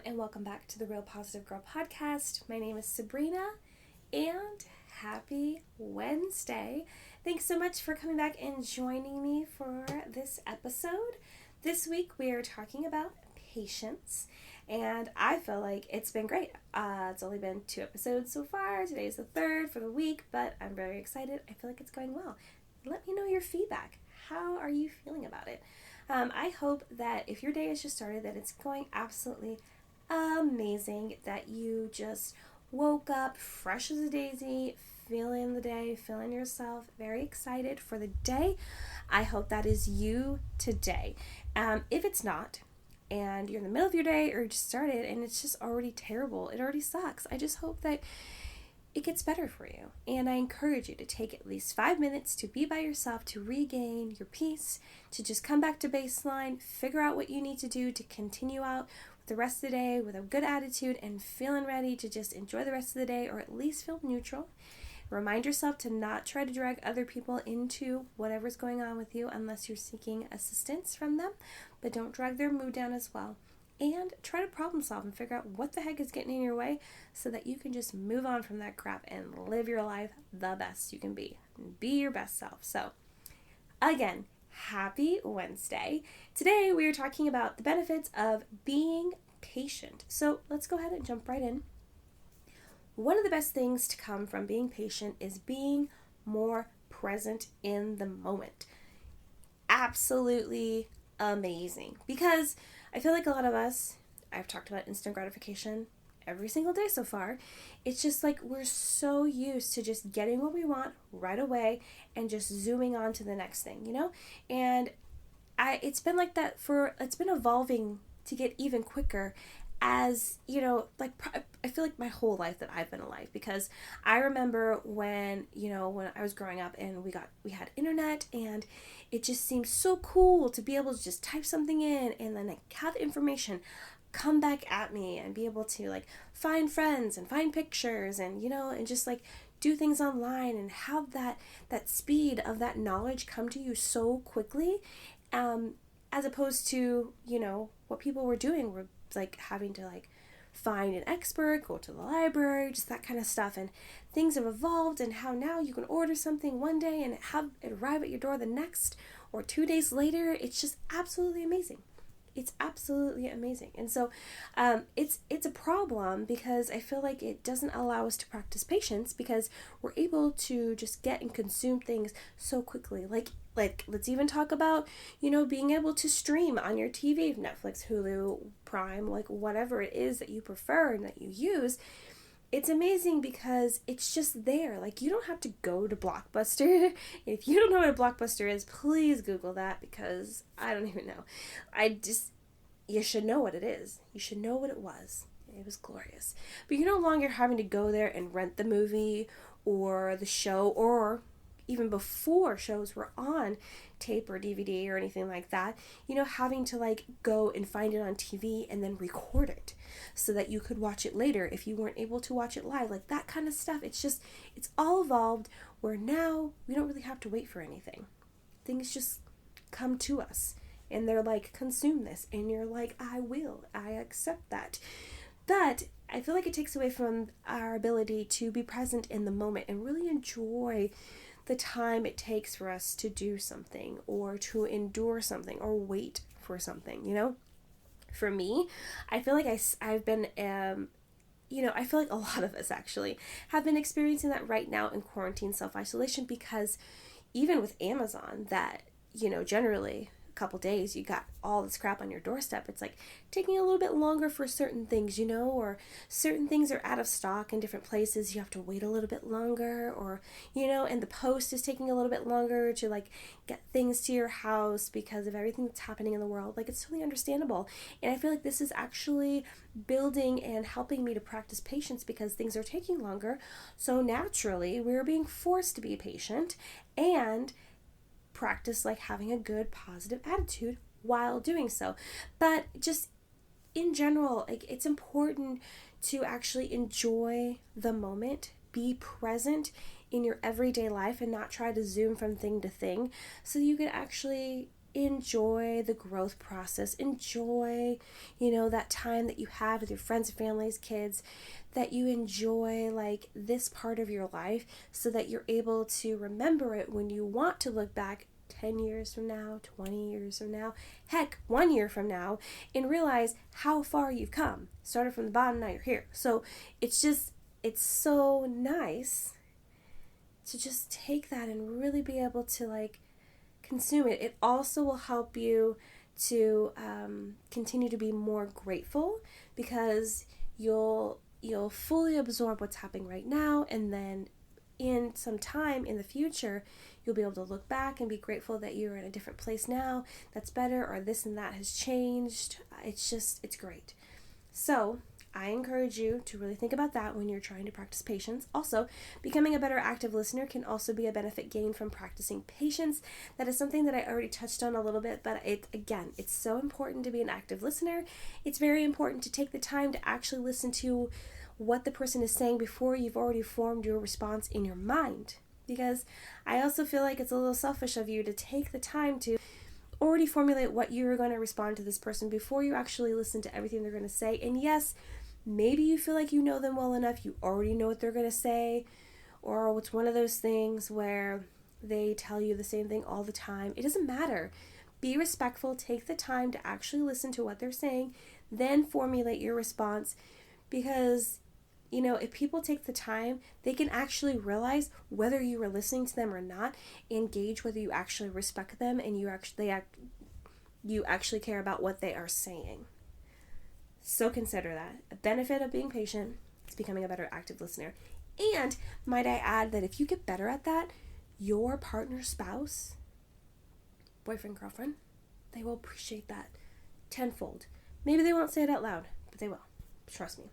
and welcome back to the Real Positive Girl podcast. My name is Sabrina, and happy Wednesday. Thanks so much for coming back and joining me for this episode. This week we are talking about patience, and I feel like it's been great. It's only been 2 episodes so far. Today's the 3rd for the week, but I'm very excited. I feel like it's going well. Let me know your feedback. How are you feeling about it? I hope that if your day has just started, that it's going absolutely amazing, that you just woke up fresh as a daisy, feeling the day, feeling yourself, very excited for the day. I hope that is you today. If it's not, and you're in the middle of your day or you just started and it's just already terrible, it already sucks, I just hope that it gets better for you. And I encourage you to take at least 5 minutes to be by yourself, to regain your peace, to just come back to baseline, figure out what you need to do to continue out with the rest of the day with a good attitude and feeling ready to just enjoy the rest of the day, or at least feel neutral. Remind yourself to not try to drag other people into whatever's going on with you unless you're seeking assistance from them, but don't drag their mood down as well. And try to problem solve and figure out what the heck is getting in your way so that you can just move on from that crap and live your life the best you can be. Be your best self. So, again, happy Wednesday. Today we are talking about the benefits of being patient. So let's go ahead and jump right in. One of the best things to come from being patient is being more present in the moment. Absolutely amazing. Because I feel like a lot of us, I've talked about instant gratification every single day so far. It's just like we're so used to just getting what we want right away and just zooming on to the next thing, you know? And it's been like that it's been evolving to get even quicker as, you know, like I feel like my whole life that I've been alive, because I remember when I was growing up and we had internet, and it just seemed so cool to be able to just type something in and then like have information come back at me and be able to like find friends and find pictures and, you know, and just like do things online and have that speed of that knowledge come to you so quickly, as opposed to, you know, what people were doing were like having to like find an expert, go to the library, just that kind of stuff. And things have evolved, and how now you can order something one day and have it arrive at your door the next or 2 days later. It's just absolutely amazing. It's absolutely amazing. And so it's a problem because I feel like it doesn't allow us to practice patience, because we're able to just get and consume things so quickly. Like let's even talk about, you know, being able to stream on your TV, Netflix, Hulu, Prime, like whatever it is that you prefer and that you use. It's amazing because it's just there. Like, you don't have to go to Blockbuster. If you don't know what a Blockbuster is, please Google that, because I don't even know. You should know what it is. You should know what it was. It was glorious. But you're no longer having to go there and rent the movie or the show, or even before shows were on tape or DVD or anything like that, you know, having to like go and find it on TV and then record it so that you could watch it later if you weren't able to watch it live, like that kind of stuff. It's all evolved where now we don't really have to wait for anything. Things just come to us and they're like, consume this, and you're like, I accept that. But I feel like it takes away from our ability to be present in the moment and really enjoy the time it takes for us to do something or to endure something or wait for something, you know? For me, I feel like I've been, I feel like a lot of us actually have been experiencing that right now in quarantine self-isolation, because even with Amazon, that, you know, generally couple days you got all this crap on your doorstep, it's like taking a little bit longer for certain things, you know, or certain things are out of stock in different places, you have to wait a little bit longer, or, you know, and the post is taking a little bit longer to like get things to your house because of everything that's happening in the world. Like, it's totally understandable, and I feel like this is actually building and helping me to practice patience, because things are taking longer, so naturally we're being forced to be patient and practice like having a good positive attitude while doing so. But just in general, like, it's important to actually enjoy the moment, be present in your everyday life, and not try to zoom from thing to thing, so you can actually enjoy the growth process. Enjoy, that time that you have with your friends, families, kids, that you enjoy like this part of your life so that you're able to remember it when you want to look back 10 years from now, 20 years from now, heck, 1 year from now, and realize how far you've come. Started from the bottom, now you're here. So it's so nice to just take that and really be able to like consume it. It also will help you to continue to be more grateful because you'll fully absorb what's happening right now, and then in some time in the future you'll be able to look back and be grateful that you're in a different place now that's better, or this and that has changed. It's great. So I encourage you to really think about that when you're trying to practice patience. Also, becoming a better active listener can also be a benefit gained from practicing patience. That is something that I already touched on a little bit, but it's so important to be an active listener. It's very important to take the time to actually listen to what the person is saying before you've already formed your response in your mind. Because I also feel like it's a little selfish of you to take the time to already formulate what you're going to respond to this person before you actually listen to everything they're going to say. And yes, maybe you feel like you know them well enough, you already know what they're going to say, or it's one of those things where they tell you the same thing all the time. It doesn't matter. Be respectful, take the time to actually listen to what they're saying, then formulate your response, because if people take the time, they can actually realize whether you were listening to them or not, and gauge whether you actually respect them and you actually care about what they are saying. So consider that. A benefit of being patient is becoming a better active listener. And might I add that if you get better at that, your partner, spouse, boyfriend, girlfriend, they will appreciate that tenfold. Maybe they won't say it out loud, but they will. Trust me.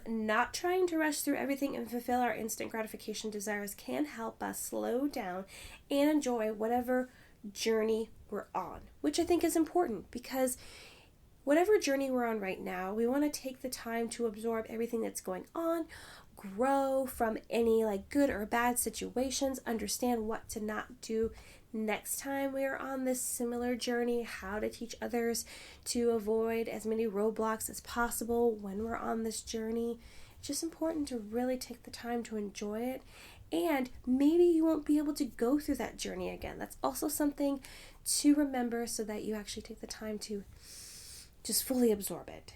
Not trying to rush through everything and fulfill our instant gratification desires can help us slow down and enjoy whatever journey we're on, which I think is important, because whatever journey we're on right now, we want to take the time to absorb everything that's going on, grow from any like good or bad situations, understand what to not do next time we are on this similar journey, how to teach others to avoid as many roadblocks as possible when we're on this journey. It's just important to really take the time to enjoy it. And maybe you won't be able to go through that journey again. That's also something to remember, so that you actually take the time to just fully absorb it,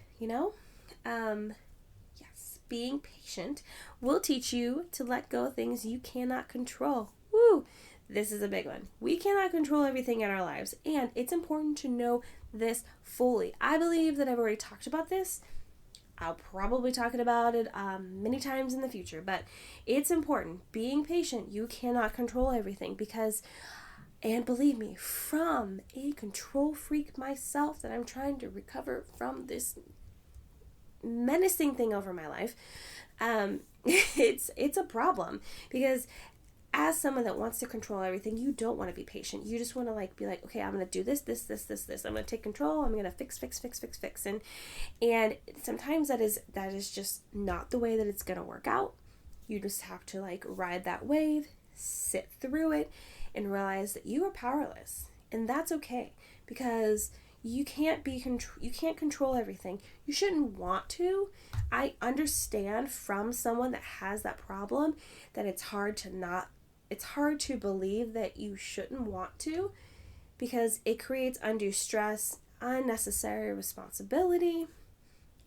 Yes, being patient will teach you to let go of things you cannot control. Woo! This is a big one. We cannot control everything in our lives, and it's important to know this fully. I believe that I've already talked about this. I'll probably talk about it many times in the future, but it's important. Being patient, you cannot control everything, because, and believe me, from a control freak myself that I'm trying to recover from this menacing thing over my life, it's a problem, because as someone that wants to control everything, you don't want to be patient. You just want to be like, okay, I'm going to do this. I'm going to take control. I'm going to fix. And sometimes that is just not the way that it's going to work out. You just have to ride that wave, sit through it, and realize that you are powerless. And that's okay, because you can't control everything. You shouldn't want to. I understand from someone that has that problem that it's hard to believe that you shouldn't want to, because it creates undue stress, unnecessary responsibility.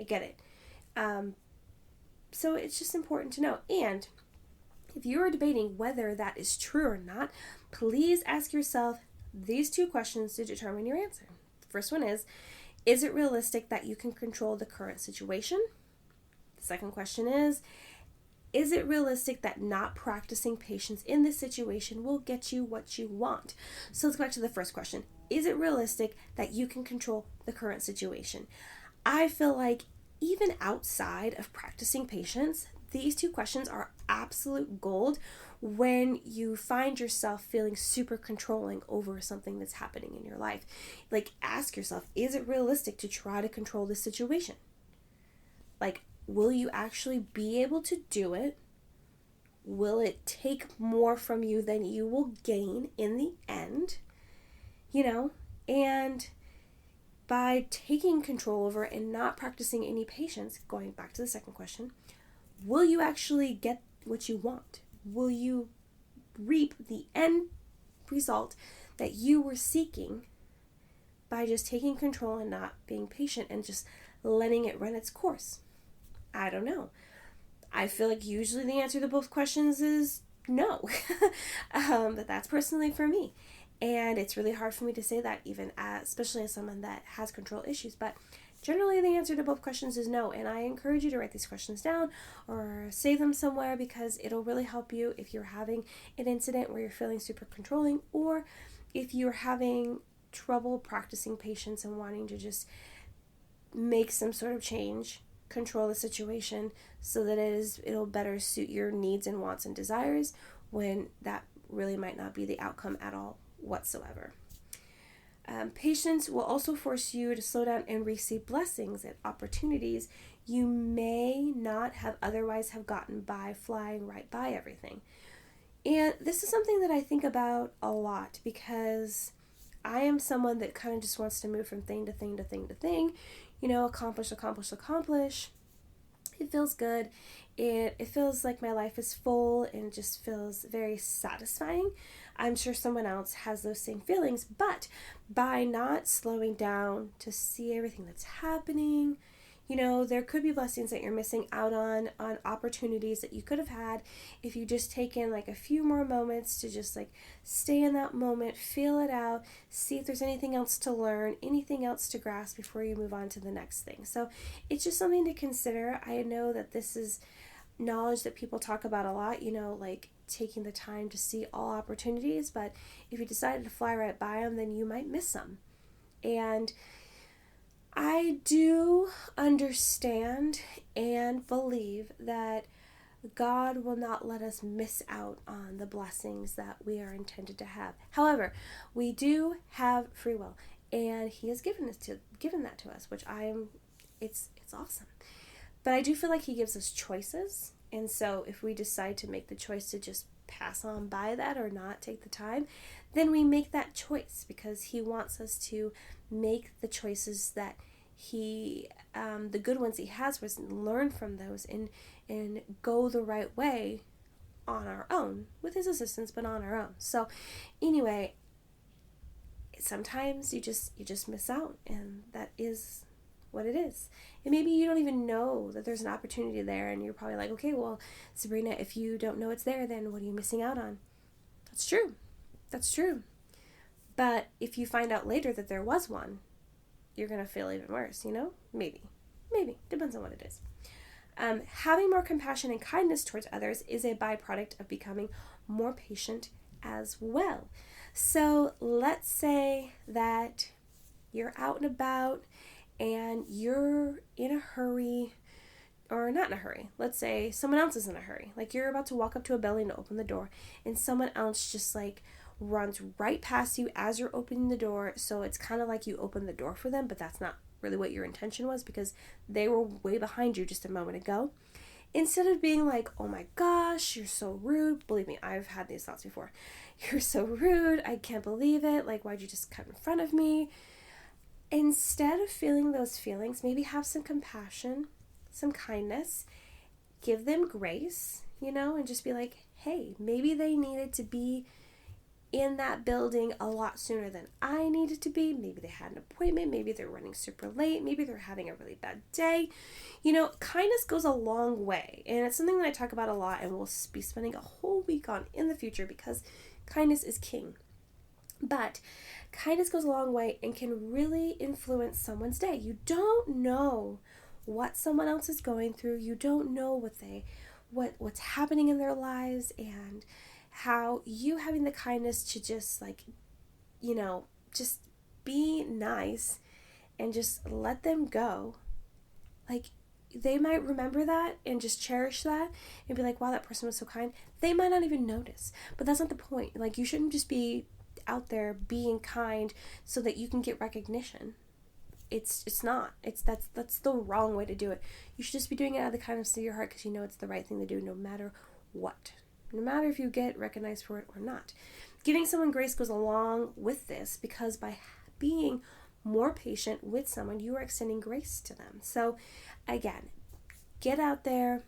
I get it. So it's just important to know. And if you are debating whether that is true or not, please ask yourself these 2 questions to determine your answer. The first one is it realistic that you can control the current situation? The second question is it realistic that not practicing patience in this situation will get you what you want? So let's go back to the first question. Is it realistic that you can control the current situation? I feel like even outside of practicing patience, these 2 questions are absolute gold when you find yourself feeling super controlling over something that's happening in your life. Ask yourself, is it realistic to try to control this situation? Will you actually be able to do it? Will it take more from you than you will gain in the end? And by taking control over and not practicing any patience, going back to the second question, will you actually get what you want? Will you reap the end result that you were seeking by just taking control and not being patient and just letting it run its course? I don't know. I feel like usually the answer to both questions is no. But that's personally for me. And it's really hard for me to say that, even especially as someone that has control issues. But generally the answer to both questions is no. And I encourage you to write these questions down or save them somewhere, because it'll really help you if you're having an incident where you're feeling super controlling, or if you're having trouble practicing patience and wanting to just make some sort of change, control the situation so that it'll better suit your needs and wants and desires, when that really might not be the outcome at all whatsoever. Patience will also force you to slow down and receive blessings and opportunities you may not have otherwise have gotten by flying right by everything. And this is something that I think about a lot, because I am someone that kind of just wants to move from thing to thing to thing to thing, accomplish. It feels good. It feels like my life is full and just feels very satisfying. I'm sure someone else has those same feelings, but by not slowing down to see everything that's happening, there could be blessings that you're missing out on opportunities that you could have had if you just taken like a few more moments to just like stay in that moment, feel it out, see if there's anything else to learn, anything else to grasp before you move on to the next thing. So it's just something to consider. I know that this is knowledge that people talk about a lot, like taking the time to see all opportunities, but if you decided to fly right by them, then you might miss some. And I do understand and believe that God will not let us miss out on the blessings that we are intended to have. However, we do have free will, and He has given that to us, which it's awesome. But I do feel like He gives us choices, and so if we decide to make the choice to just pass on by that or not take the time, then we make that choice, because He wants us to make the choices that the good ones He has for us, and learn from those and go the right way on our own, with His assistance, but on our own. So anyway, sometimes you just miss out, and that is what it is. And maybe you don't even know that there's an opportunity there, and you're probably like, okay, well, Sabrina, if you don't know it's there, then what are you missing out on? That's true. But if you find out later that there was one, you're going to feel even worse, Maybe. Depends on what it is. Having more compassion and kindness towards others is a byproduct of becoming more patient as well. So let's say that you're out and about and you're in a hurry, or not in a hurry. Let's say someone else is in a hurry. Like you're about to walk up to a building to open the door, and someone else just like runs right past you as you're opening the door. So it's kind of like you opened the door for them, but that's not really what your intention was, because they were way behind you just a moment ago. Instead of being like, oh my gosh, you're so rude. Believe me, I've had these thoughts before. You're so rude. I can't believe it. Like, why'd you just cut in front of me? Instead of feeling those feelings, maybe have some compassion, some kindness, give them grace, and just be like, hey, maybe they needed to be in that building a lot sooner than I needed to be. Maybe they had an appointment. Maybe they're running super late. Maybe they're having a really bad day. Kindness goes a long way. And it's something that I talk about a lot and we'll be spending a whole week on in the future, because kindness is king. But kindness goes a long way and can really influence someone's day. You don't know what someone else is going through. You don't know what's happening in their lives, and how you having the kindness to just just be nice and just let them go. Like, they might remember that and just cherish that and be like, wow, that person was so kind. They might not even notice, but that's not the point. Like, you shouldn't just be out there being kind so that you can get recognition. It's not. That's the wrong way to do it. You should just be doing it out of the kindness of your heart, because you know it's the right thing to do, no matter what. No matter if you get recognized for it or not. Giving someone grace goes along with this because by being more patient with someone, you are extending grace to them. So again, get out there,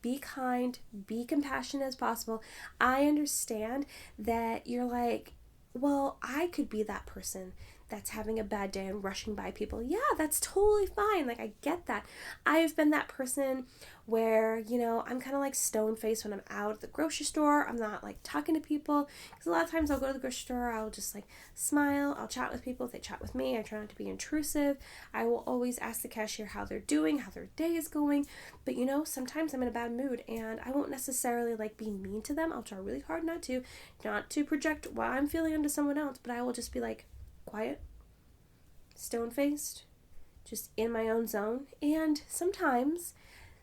be kind, be compassionate as possible. I understand that you're like, well, I could be that person that's having a bad day and rushing by people. Yeah, that's totally fine. Like, I get that. I've been that person where, I'm kind of like stone-faced when I'm out at the grocery store. I'm not like talking to people, because a lot of times I'll go to the grocery store, I'll just like smile, I'll chat with people. If they chat with me, I try not to be intrusive. I will always ask the cashier how they're doing, how their day is going. But sometimes I'm in a bad mood and I won't necessarily like be mean to them. I'll try really hard not to project what I'm feeling onto someone else, but I will just be like quiet, stone-faced, just in my own zone. And sometimes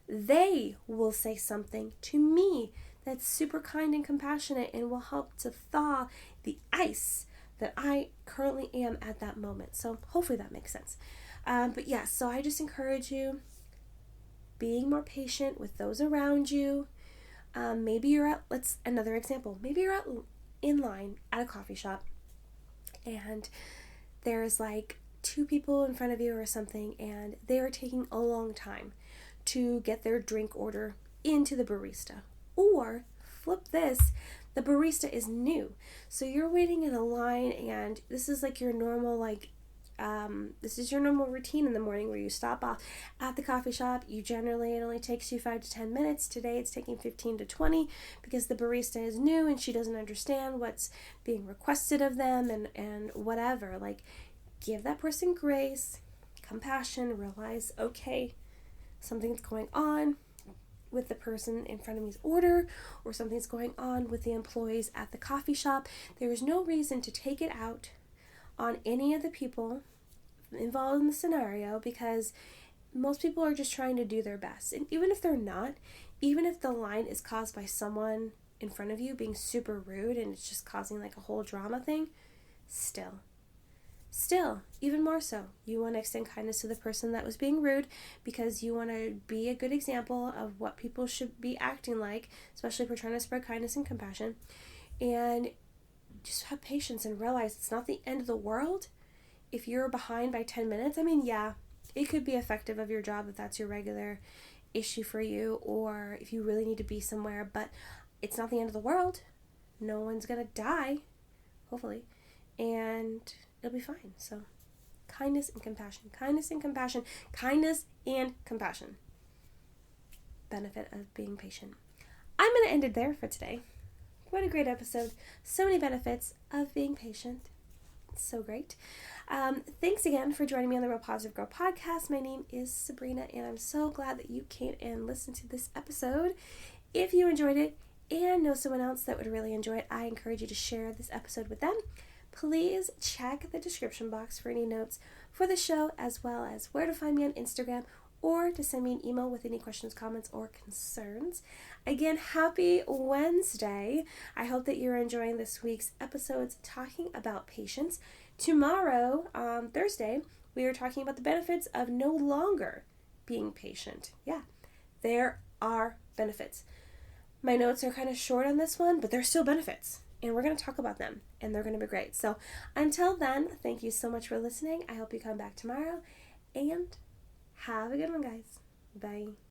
they will say something to me that's super kind and compassionate and will help to thaw the ice that I currently am at that moment. So hopefully that makes sense. But yeah, so I just encourage you being more patient with those around you. Maybe you're at, another example, maybe you're at in line at a coffee shop and there's like 2 people in front of you or something, and they are taking a long time to get their drink order into the barista. Or flip this, the barista is new, so you're waiting in a line, and this is like your normal this is your normal routine in the morning where you stop off at the coffee shop. It only takes you 5 to 10 minutes. Today it's taking 15 to 20 because the barista is new and she doesn't understand what's being requested of them and whatever. Like, give that person grace, compassion, realize, okay, something's going on with the person in front of me's order, or something's going on with the employees at the coffee shop. There is no reason to take it out on any of the people involved in the scenario, because most people are just trying to do their best. And even if they're not, even if the line is caused by someone in front of you being super rude and it's just causing like a whole drama thing, still, even more so, you want to extend kindness to the person that was being rude, because you want to be a good example of what people should be acting like, especially if we're trying to spread kindness and compassion. And just have patience and realize it's not the end of the world if you're behind by 10 minutes. I mean, yeah, it could be effective of your job if that's your regular issue for you, or if you really need to be somewhere, but it's not the end of the world. No one's gonna die, hopefully, and it'll be fine. So kindness and compassion, kindness and compassion, kindness and compassion. Benefit of being patient. I'm going to end it there for today. What a great episode. So many benefits of being patient. So great. Thanks again for joining me on the Real Positive Girl podcast. My name is Sabrina, and I'm so glad that you came and listened to this episode. If you enjoyed it and know someone else that would really enjoy it, I encourage you to share this episode with them. Please check the description box for any notes for the show, as well as where to find me on Instagram, or to send me an email with any questions, comments, or concerns. Again, happy Wednesday. I hope that you're enjoying this week's episodes talking about patience. Tomorrow, Thursday, we are talking about the benefits of no longer being patient. Yeah, there are benefits. My notes are kind of short on this one, but there's still benefits. And we're going to talk about them, and they're going to be great. So until then, thank you so much for listening. I hope you come back tomorrow, and have a good one, guys. Bye.